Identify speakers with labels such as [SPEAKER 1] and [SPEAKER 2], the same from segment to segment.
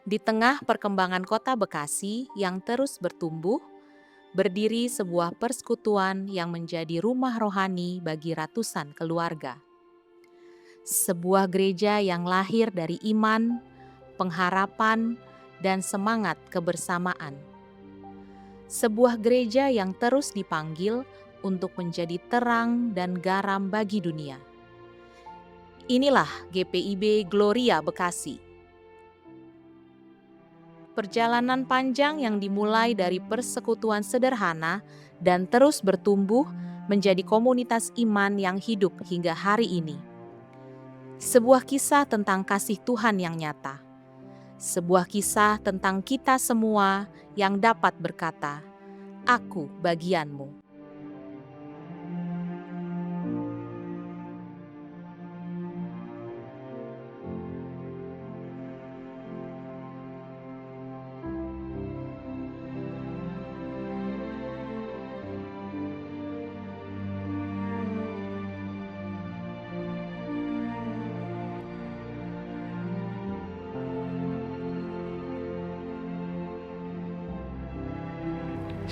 [SPEAKER 1] Di tengah perkembangan kota Bekasi yang terus bertumbuh, berdiri sebuah persekutuan yang menjadi rumah rohani bagi ratusan keluarga. Sebuah gereja yang lahir dari iman, pengharapan, dan semangat kebersamaan. Sebuah gereja yang terus dipanggil untuk menjadi terang dan garam bagi dunia. Inilah GPIB Gloria Bekasi. Perjalanan panjang yang dimulai dari persekutuan sederhana dan terus bertumbuh menjadi komunitas iman yang hidup hingga hari ini. Sebuah kisah tentang kasih Tuhan yang nyata. Sebuah kisah tentang kita semua yang dapat berkata, "Aku bagianmu."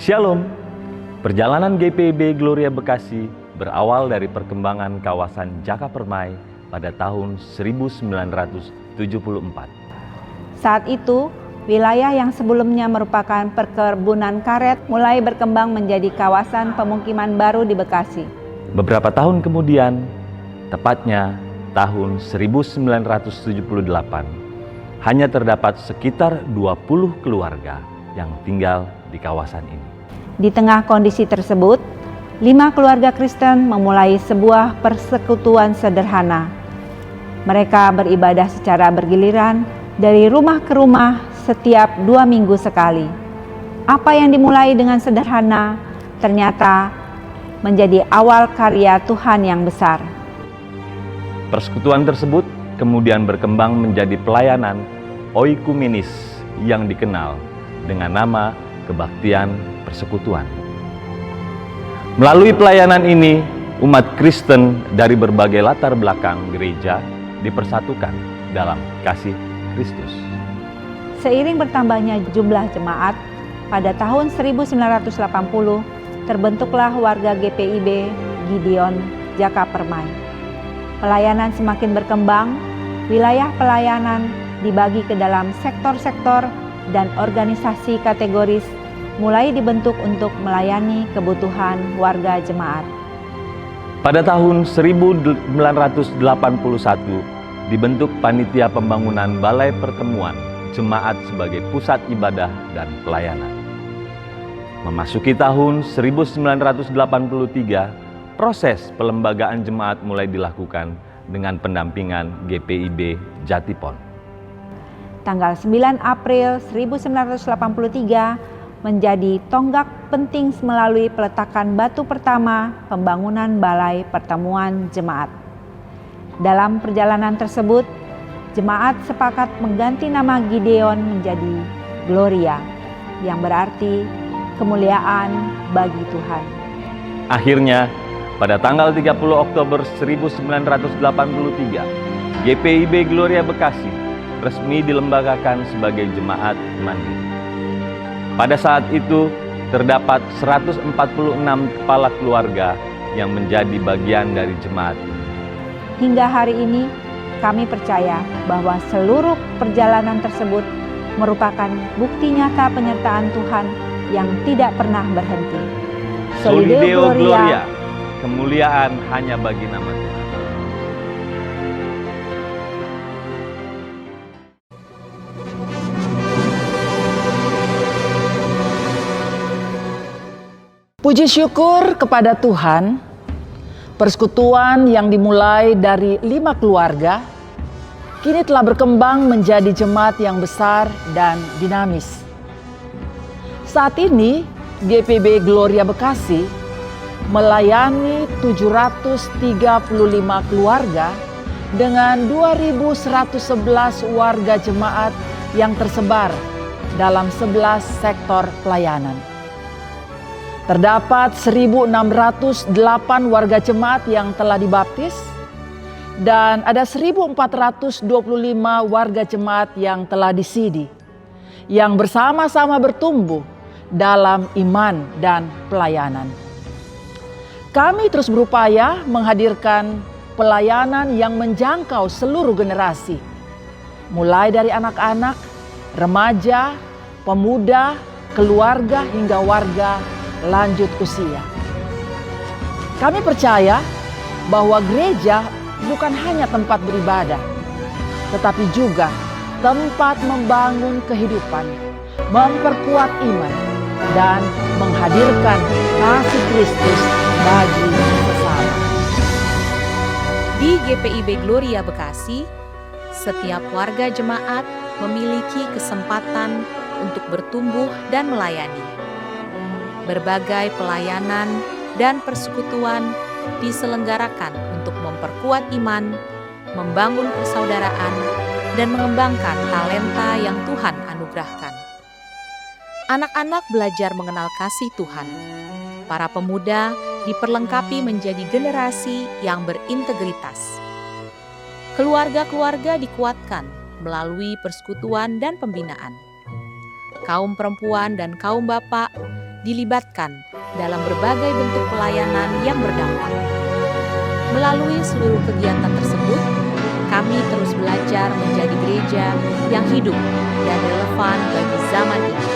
[SPEAKER 2] Shalom, perjalanan GPIB Gloria Bekasi berawal dari perkembangan kawasan Jaka Permai pada tahun 1974.
[SPEAKER 3] Saat itu, wilayah yang sebelumnya merupakan perkebunan karet mulai berkembang menjadi kawasan pemukiman baru di Bekasi.
[SPEAKER 2] Beberapa tahun kemudian, tepatnya tahun 1978, hanya terdapat sekitar 20 keluarga yang tinggal di kawasan ini.
[SPEAKER 3] Di tengah kondisi tersebut, 5 keluarga Kristen memulai sebuah persekutuan sederhana. Mereka beribadah secara bergiliran dari rumah ke rumah setiap 2 minggu sekali. Apa yang dimulai dengan sederhana ternyata menjadi awal karya Tuhan yang besar.
[SPEAKER 2] Persekutuan tersebut kemudian berkembang menjadi pelayanan oikumenis yang dikenal dengan nama Kebaktian Persekutuan. Melalui pelayanan ini, umat Kristen dari berbagai latar belakang gereja dipersatukan dalam kasih Kristus.
[SPEAKER 3] Seiring bertambahnya jumlah jemaat, pada tahun 1980 terbentuklah warga GPIB Gideon Jaka Permai. Pelayanan semakin berkembang, wilayah pelayanan dibagi ke dalam sektor-sektor dan organisasi kategoris mulai dibentuk untuk melayani kebutuhan warga jemaat.
[SPEAKER 2] Pada tahun 1981 dibentuk Panitia Pembangunan Balai Pertemuan Jemaat sebagai pusat ibadah dan pelayanan. Memasuki tahun 1983, proses pelembagaan jemaat mulai dilakukan dengan pendampingan GPIB Jatipon.
[SPEAKER 3] Tanggal 9 April 1983 menjadi tonggak penting melalui peletakan batu pertama pembangunan Balai Pertemuan Jemaat. Dalam perjalanan tersebut, jemaat sepakat mengganti nama Gideon menjadi Gloria, yang berarti kemuliaan bagi Tuhan.
[SPEAKER 2] Akhirnya, pada tanggal 30 Oktober 1983, GPIB Gloria Bekasi resmi dilembagakan sebagai jemaat mandiri. Pada saat itu, terdapat 146 kepala keluarga yang menjadi bagian dari jemaat.
[SPEAKER 3] Hingga hari ini, kami percaya bahwa seluruh perjalanan tersebut merupakan bukti nyata penyertaan Tuhan yang tidak pernah berhenti.
[SPEAKER 2] Soli Deo Gloria, kemuliaan hanya bagi nama Tuhan.
[SPEAKER 4] Puji syukur kepada Tuhan, persekutuan yang dimulai dari 5 keluarga, kini telah berkembang menjadi jemaat yang besar dan dinamis. Saat ini, GPIB Gloria Bekasi melayani 735 keluarga dengan 2.111 warga jemaat yang tersebar dalam 11 sektor pelayanan. Terdapat 1.608 warga jemaat yang telah dibaptis dan ada 1.425 warga jemaat yang telah disidi. yang bersama-sama bertumbuh dalam iman dan pelayanan. Kami terus berupaya menghadirkan pelayanan yang menjangkau seluruh generasi, mulai dari anak-anak, remaja, pemuda, keluarga hingga warga lanjut usia. Kami percaya bahwa gereja bukan hanya tempat beribadah, tetapi juga tempat membangun kehidupan, memperkuat iman, dan menghadirkan kasih Kristus bagi sesama.
[SPEAKER 1] Di GPIB Gloria Bekasi, setiap warga jemaat memiliki kesempatan untuk bertumbuh dan melayani. Berbagai pelayanan dan persekutuan diselenggarakan untuk memperkuat iman, membangun persaudaraan, dan mengembangkan talenta yang Tuhan anugerahkan. Anak-anak belajar mengenal kasih Tuhan. Para pemuda diperlengkapi menjadi generasi yang berintegritas. Keluarga-keluarga dikuatkan melalui persekutuan dan pembinaan. Kaum perempuan dan kaum bapak dilibatkan dalam berbagai bentuk pelayanan yang berdampak. Melalui seluruh kegiatan tersebut, kami terus belajar menjadi gereja yang hidup dan relevan bagi zaman ini.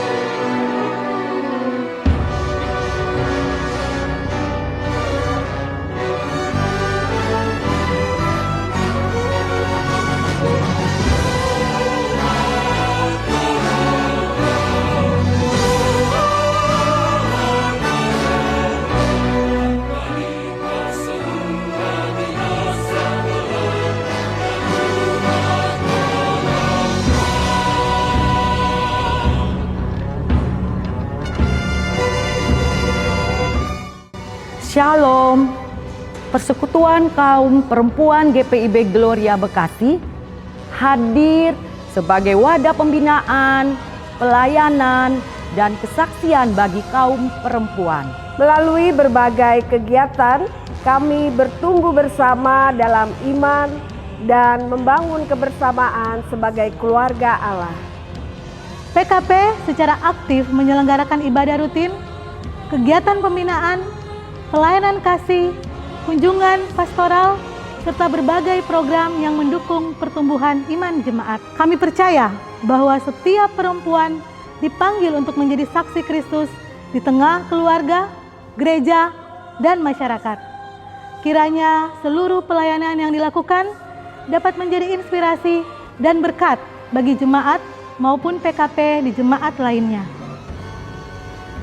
[SPEAKER 5] Shalom, Persekutuan Kaum Perempuan GPIB Gloria Bekasi hadir sebagai wadah pembinaan, pelayanan, dan kesaksian bagi kaum perempuan.
[SPEAKER 6] Melalui berbagai kegiatan, kami bertumbuh bersama dalam iman dan membangun kebersamaan sebagai keluarga Allah.
[SPEAKER 7] PKP secara aktif menyelenggarakan ibadah rutin, kegiatan pembinaan, pelayanan kasih, kunjungan pastoral, serta berbagai program yang mendukung pertumbuhan iman jemaat. Kami percaya bahwa setiap perempuan dipanggil untuk menjadi saksi Kristus di tengah keluarga, gereja, dan masyarakat. Kiranya seluruh pelayanan yang dilakukan dapat menjadi inspirasi dan berkat bagi jemaat maupun PKP di jemaat lainnya.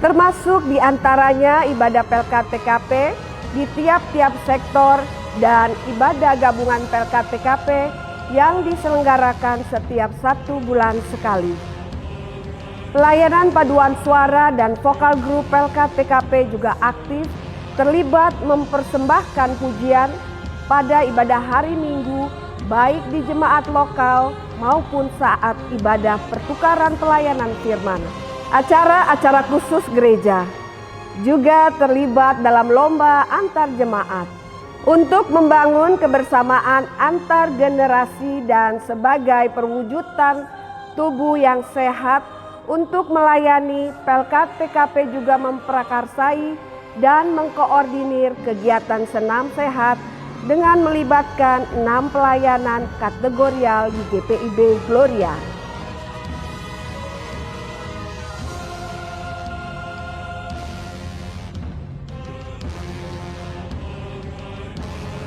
[SPEAKER 6] Termasuk diantaranya ibadah Pelkat PKP di tiap-tiap sektor dan ibadah gabungan Pelkat PKP yang diselenggarakan setiap 1 bulan sekali. Pelayanan paduan suara dan vokal grup Pelkat PKP juga aktif terlibat mempersembahkan pujian pada ibadah hari Minggu baik di jemaat lokal maupun saat ibadah pertukaran pelayanan firman. Acara-acara khusus gereja juga terlibat dalam lomba antar jemaat untuk membangun kebersamaan antar generasi dan sebagai perwujudan tubuh yang sehat untuk melayani. Pelkat PKP juga memprakarsai dan mengkoordinir kegiatan senam sehat dengan melibatkan 6 pelayanan kategorial di GPIB Gloria.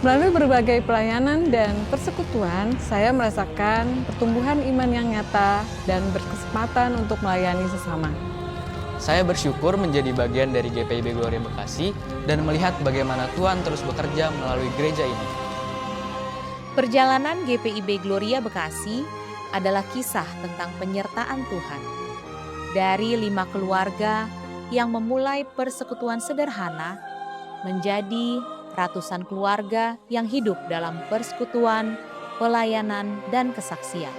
[SPEAKER 8] Melalui berbagai pelayanan dan persekutuan, saya merasakan pertumbuhan iman yang nyata dan berkesempatan untuk melayani sesama.
[SPEAKER 9] Saya bersyukur menjadi bagian dari GPIB Gloria Bekasi dan melihat bagaimana Tuhan terus bekerja melalui gereja ini.
[SPEAKER 1] Perjalanan GPIB Gloria Bekasi adalah kisah tentang penyertaan Tuhan. Dari 5 keluarga yang memulai persekutuan sederhana menjadi ratusan keluarga yang hidup dalam persekutuan, pelayanan, dan kesaksian.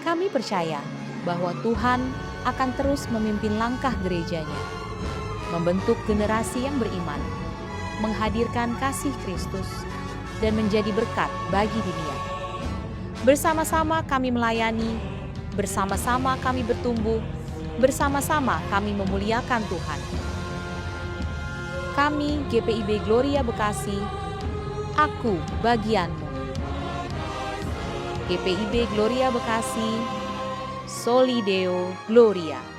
[SPEAKER 1] Kami percaya bahwa Tuhan akan terus memimpin langkah gerejanya, membentuk generasi yang beriman, menghadirkan kasih Kristus, dan menjadi berkat bagi dunia. Bersama-sama kami melayani, Bersama-sama kami bertumbuh, bersama-sama kami memuliakan Tuhan. Kami GPIB Gloria Bekasi, aku bagianmu. GPIB Gloria Bekasi, Soli Deo Gloria.